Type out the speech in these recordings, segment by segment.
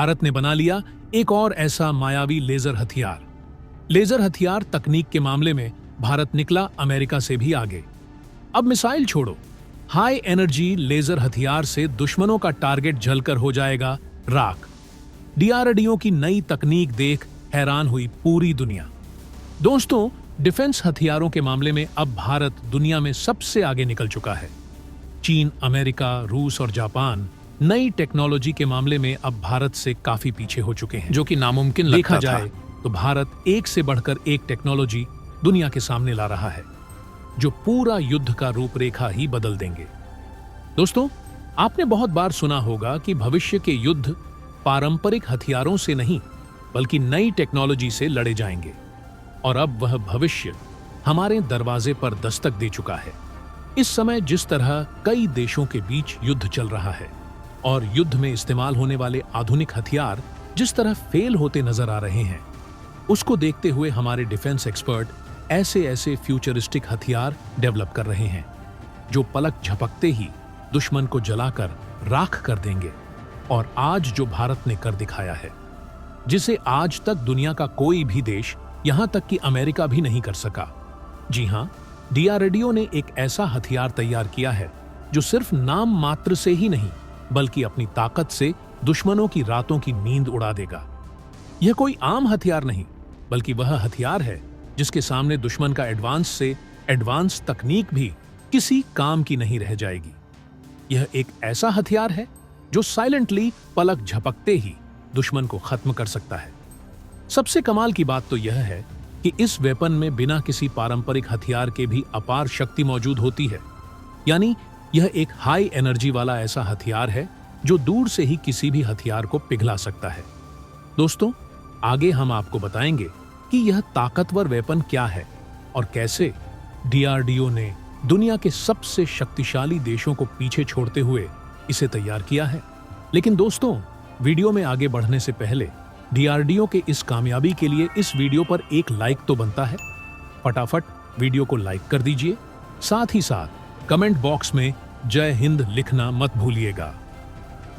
भारत ने बना लिया एक और ऐसा मायावी लेजर हथियार। लेजर हथियार तकनीक के मामले में भारत निकला अमेरिका से भी आगे। अब मिसाइल छोड़ो, हाई एनर्जी लेजर हथियार से दुश्मनों का टारगेट जलकर हो जाएगा राख। डीआरडीओ की नई तकनीक देख हैरान हुई पूरी दुनिया। दोस्तों, डिफेंस हथियारों के मामले में अब भारत दुनिया में सबसे आगे निकल चुका है। चीन, अमेरिका, रूस और जापान नई टेक्नोलॉजी के मामले में अब भारत से काफी पीछे हो चुके हैं, जो कि नामुमकिन देखा जाए तो भारत एक से बढ़कर एक टेक्नोलॉजी दुनिया के सामने ला रहा है, जो पूरा युद्ध का रूपरेखा ही बदल देंगे। दोस्तों, आपने बहुत बार सुना होगा कि भविष्य के युद्ध पारंपरिक हथियारों से नहीं बल्कि नई टेक्नोलॉजी से लड़े जाएंगे, और अब वह भविष्य हमारे दरवाजे पर दस्तक दे चुका है। इस समय जिस तरह कई देशों के बीच युद्ध चल रहा है और युद्ध में इस्तेमाल होने वाले आधुनिक हथियार जिस तरह फेल होते नजर आ रहे हैं, उसको देखते हुए हमारे डिफेंस एक्सपर्ट ऐसे ऐसे फ्यूचरिस्टिक हथियार डेवलप कर रहे हैं जो पलक झपकते ही दुश्मन को जलाकर राख कर देंगे। और आज जो भारत ने कर दिखाया है, जिसे आज तक दुनिया का कोई भी देश, यहां तक कि अमेरिका भी नहीं कर सका। जी हां, डीआरडीओ ने एक ऐसा हथियार तैयार किया है जो सिर्फ नाम मात्र से ही नहीं बल्कि अपनी ताकत से दुश्मनों की रातों की नींद उड़ा देगा। यह कोई आम हथियार नहीं बल्कि वह हथियार है जिसके सामने दुश्मन का एडवांस से एडवांस तकनीक भी किसी काम की नहीं रह जाएगी। यह एक ऐसा हथियार है जो साइलेंटली पलक झपकते ही दुश्मन को खत्म कर सकता है। सबसे कमाल की बात तो यह है कि इस वेपन में बिना किसी पारंपरिक हथियार के भी अपार शक्ति मौजूद होती है। यानी यह एक हाई एनर्जी वाला ऐसा हथियार है जो दूर से ही किसी भी हथियार को पिघला सकता है। दोस्तों, आगे हम आपको बताएंगे कि यह ताकतवर वेपन क्या है और कैसे डीआरडीओ ने दुनिया के सबसे शक्तिशाली देशों को पीछे छोड़ते हुए इसे तैयार किया है। लेकिन दोस्तों, वीडियो में आगे बढ़ने से पहले डीआरडीओ के इस कामयाबी के लिए इस वीडियो पर एक लाइक तो बनता है। फटाफट वीडियो को लाइक कर दीजिए, साथ ही साथ कमेंट बॉक्स में जय हिंद लिखना मत भूलिएगा।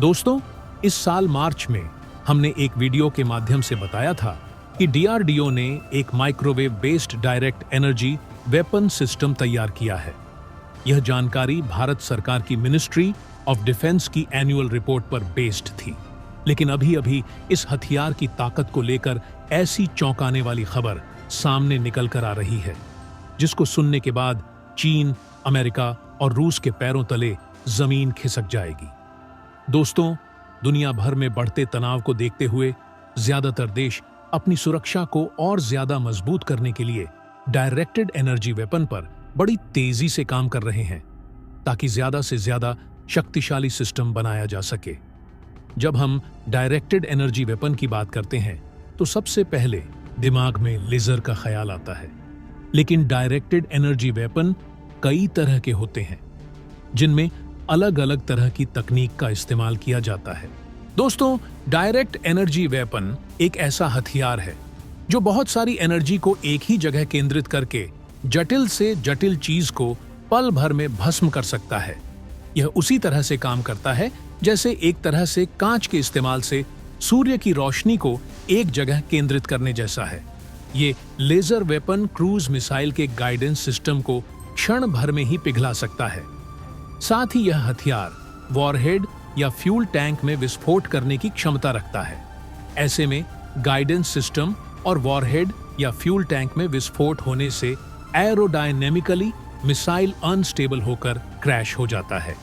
दोस्तों, इस साल मार्च में हमने एक वीडियो के माध्यम से बताया था कि डीआरडीओ ने एक microwave based direct energy weapon system तैयार किया है। यह जानकारी भारत सरकार की मिनिस्ट्री ऑफ डिफेंस की एनुअल रिपोर्ट पर बेस्ड थी। लेकिन अभी अभी इस हथियार की ताकत को लेकर ऐसी चौंकाने वाली खबर सामने निकल कर आ रही है, जिसको सुनने के बाद चीन, अमेरिका और रूस के पैरों तले जमीन खिसक जाएगी। दोस्तों, दुनिया भर में बढ़ते तनाव को देखते हुए ज्यादातर देश अपनी सुरक्षा को और ज्यादा मजबूत करने के लिए डायरेक्टेड एनर्जी वेपन पर बड़ी तेजी से काम कर रहे हैं, ताकि ज्यादा से ज्यादा शक्तिशाली सिस्टम बनाया जा सके। जब हम डायरेक्टेड एनर्जी वेपन की बात करते हैं तो सबसे पहले दिमाग में लेजर का ख्याल आता है। लेकिन डायरेक्टेड एनर्जी वेपन कई तरह के होते हैं, जिनमें अलग अलग तरह की तकनीक का इस्तेमाल किया जाता है। दोस्तों, डायरेक्ट एनर्जी वेपन एक ऐसा हथियार है जो बहुत सारी एनर्जी को एक ही जगह केंद्रित करके जटिल से जटिल चीज को पल भर में भस्म कर सकता है। यह उसी तरह से काम करता है जैसे एक तरह से कांच के इस्तेमाल से सूर्य की रोशनी को एक जगह केंद्रित करने जैसा है। ये लेजर वेपन क्रूज मिसाइल के गाइडेंस सिस्टम को क्षण भर में ही पिघला सकता है। साथ ही यह हथियार वॉरहेड या फ्यूल टैंक में विस्फोट करने की क्षमता रखता है। ऐसे में गाइडेंस सिस्टम और वॉरहेड या फ्यूल टैंक में विस्फोट होने से एरोडायनेमिकली मिसाइल अनस्टेबल होकर क्रैश हो जाता है।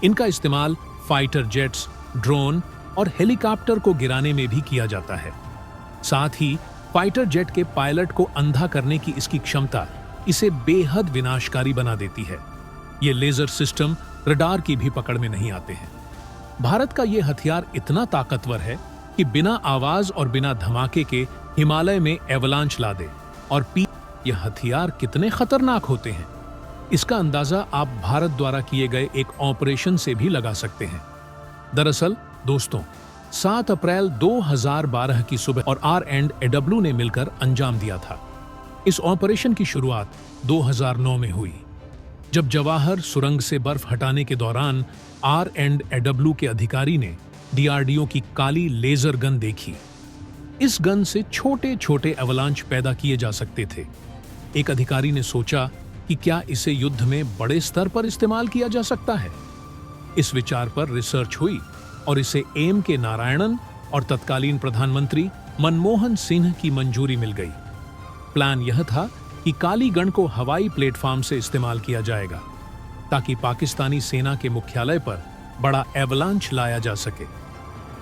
इनका इस्तेमाल फाइटर जेट्स, ड्रोन और हेलीकॉप्टर को गिराने में भी किया जाता है। साथ ही फाइटर जेट के पायलट को अंधा करने की इसकी क्षमता इसे बेहद विनाशकारी बना देती है। ये लेजर सिस्टम रडार की भी पकड़ में नहीं आते हैं। भारत का ये हथियार इतना ताकतवर है कि बिना आवाज और बिना धमाके के हिमालय में एवलांच ला दे। और यह हथियार कितने खतरनाक होते हैं, इसका अंदाजा आप भारत द्वारा किए गए एक ऑपरेशन से भी लगा सकते हैं। दरअसल दोस्तों, 7 अप्रैल 2012 की सुबह और R&AW ने मिलकर अंजाम दिया था। इस ऑपरेशन की शुरुआत 2009 में हुई, जब जवाहर सुरंग से बर्फ हटाने के दौरान R&AW के अधिकारी ने डीआरडीओ की काली लेजर गन देखी। इस गन से छोटे छोटे अवलांच पैदा किए जा सकते थे। एक अधिकारी ने सोचा कि क्या इसे युद्ध में बड़े स्तर पर इस्तेमाल किया जा सकता है। इस विचार पर रिसर्च हुई और इसे एम के नारायणन और तत्कालीन प्रधानमंत्री मनमोहन सिंह की मंजूरी मिल गई। प्लान यह था कि काली गन को हवाई प्लेटफॉर्म से इस्तेमाल किया जाएगा ताकि पाकिस्तानी सेना के मुख्यालय पर बड़ा एवलांच लाया जा सके।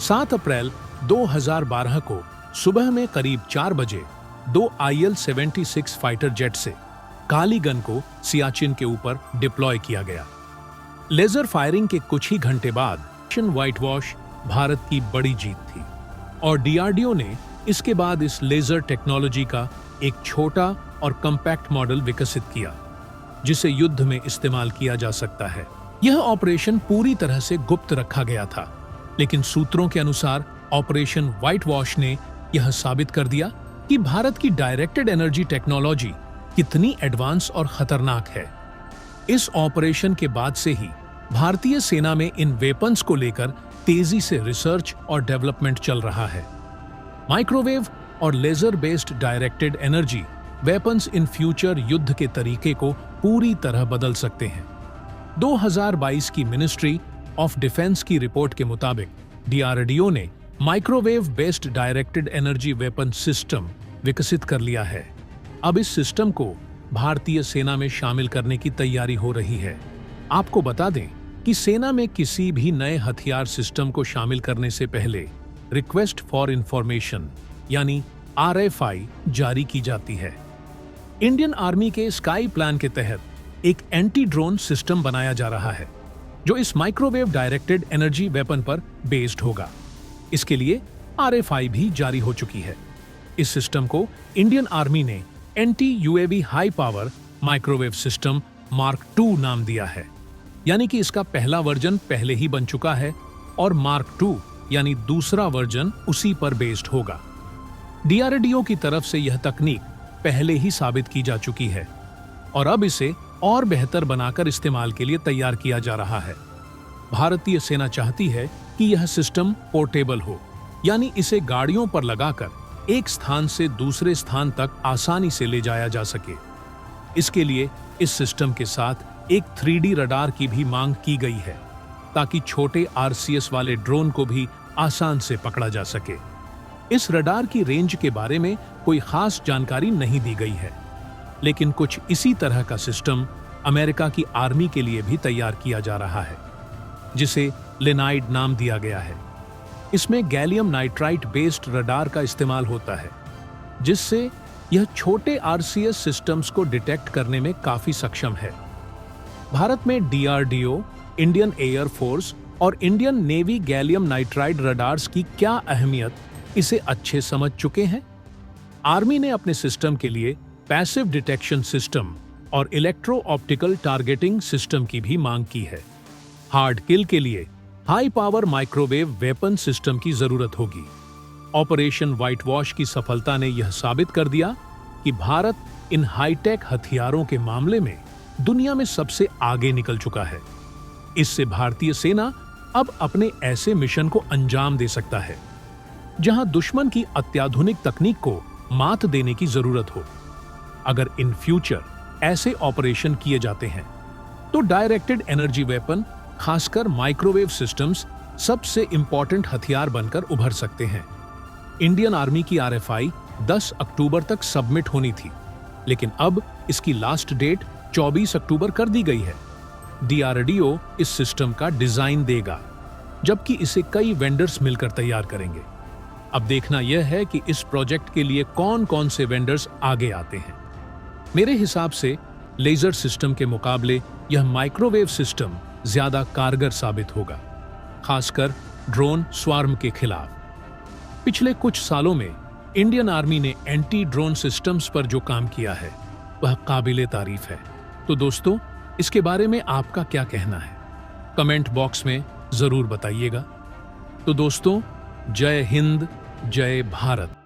7 अप्रैल 2012 को सुबह में करीब 4 बजे 2 IL-76 फाइटर जेट से काली गन को सियाचिन के ऊपर डिप्लॉय किया गया। लेजर फायरिंग के कुछ ही घंटे बाद ऑपरेशन व्हाइट वॉश भारत की बड़ी जीत थी और डीआरडीओ ने इसके बाद इस लेजर टेक्नोलॉजी का एक छोटा और कम्पैक्ट मॉडल विकसित किया जिसे युद्ध में इस्तेमाल किया जा सकता है। यह ऑपरेशन पूरी तरह से गुप्त रखा गया था, लेकिन सूत्रों के अनुसार ऑपरेशन व्हाइट वॉश ने यह साबित कर दिया कि भारत की डायरेक्टेड एनर्जी टेक्नोलॉजी कितनी एडवांस और खतरनाक है। इस ऑपरेशन के बाद से ही भारतीय सेना में इन वेपन्स को लेकर तेजी से रिसर्च और डेवलपमेंट चल रहा है। माइक्रोवेव और laser based directed energy weapons in future युद्ध के तरीके को पूरी तरह बदल सकते हैं। 2022 की मिनिस्ट्री ऑफ डिफेंस की रिपोर्ट के मुताबिक डीआरडीओ ने microwave based directed energy weapon system विकसित कर लिया है। अब इस सिस्टम को भारतीय सेना में शामिल करने की तैयारी हो रही है। आपको बता दें कि सेना में किसी भी नए हथियार सिस्टम को शामिल करने से पहले रिक्वेस्ट फॉर इंफॉर्मेशन यानी RFI जारी की जाती है। इंडियन आर्मी के स्काई प्लान के तहत एक एंटी ड्रोन सिस्टम बनाया जा रहा है जो इस माइक्रोवेव डायरेक्टेड एनर्जी वेपन पर बेस्ड होगा। इसके लिए RFI भी जारी हो चुकी है। इस सिस्टम को इंडियन आर्मी ने anti UAV high power microwave system mark 2 नाम दिया है, यानी कि इसका पहला वर्जन पहले ही बन चुका है और मार्क 2 यानी दूसरा वर्जन उसी पर बेस्ड होगा। डीआरडीओ की तरफ से यह तकनीक पहले ही साबित की जा चुकी है और अब इसे और बेहतर बनाकर इस्तेमाल के लिए तैयार किया जा रहा है। भारतीय सेना चाहती है कि यह सिस्टम पोर्टेबल हो, यानी इसे गाड़ियों पर लगाकर एक स्थान से दूसरे स्थान तक आसानी से ले जाया जा सके। इसके लिए इस सिस्टम के साथ एक 3D रडार की भी मांग की गई है ताकि छोटे RCS वाले ड्रोन को भी आसान से पकड़ा जा सके। इस रडार की रेंज के बारे में कोई खास जानकारी नहीं दी गई है, लेकिन कुछ इसी तरह का सिस्टम अमेरिका की आर्मी के लिए भी तैयार किया जा रहा है, जिसे लेनाइड नाम दिया गया है। इसमें गैलियम नाइट्राइट बेस्ड रडार का इस्तेमाल होता है, जिससे यह छोटे RCS सिस्टम्स को डिटेक्ट करने में काफी सक्षम है। भारत में डीआरडीओ, इंडियन एयर फोर्स और Indian navy gallium nitride radars की क्या अहमियत इसे अच्छे समझ चुके हैं। आर्मी ने अपने सिस्टम के लिए पैसिव डिटेक्शन सिस्टम और इलेक्ट्रो ऑप्टिकल टारगेटिंग सिस्टम की भी मांग की है। हार्ड किल के लिए high power microwave weapon system की जरूरत होगी। ऑपरेशन व्हाइट वॉश की सफलता ने यह साबित कर दिया कि भारत इन हाईटेक हथियारों के मामले में दुनिया में सबसे आगे निकल चुका है। इससे भारतीय सेना अब अपने ऐसे मिशन को अंजाम दे सकता है जहां दुश्मन की अत्याधुनिक तकनीक को मात देने की जरूरत हो। अगर इन फ्यूचर ऐसे ऑपरेशन किए जाते हैं तो डायरेक्टेड एनर्जी वेपन, खासकर माइक्रोवेव सिस्टम्स, सबसे इंपॉर्टेंट हथियार बनकर उभर सकते हैं। इंडियन आर्मी की RFI 10 अक्टूबर तक सबमिट होनी थी, लेकिन अब इसकी लास्ट डेट 24 अक्टूबर कर दी गई है। डीआरडीओ इस सिस्टम का डिजाइन देगा, जबकि इसे कई वेंडर्स मिलकर तैयार करेंगे। अब देखना यह है कि इस प्रोजेक्ट के लिए कौन कौन से वेंडर्स आगे आते हैं। मेरे हिसाब से लेजर सिस्टम के मुकाबले यह माइक्रोवेव सिस्टम ज्यादा कारगर साबित होगा, खासकर ड्रोन स्वार्म के खिलाफ। पिछले कुछ सालों में इंडियन आर्मी ने एंटी ड्रोन सिस्टम्स पर जो काम किया है वह काबिले तारीफ है। तो दोस्तों, इसके बारे में आपका क्या कहना है? कमेंट बॉक्स में जरूर बताइएगा। तो दोस्तों, जय हिंद, जय भारत।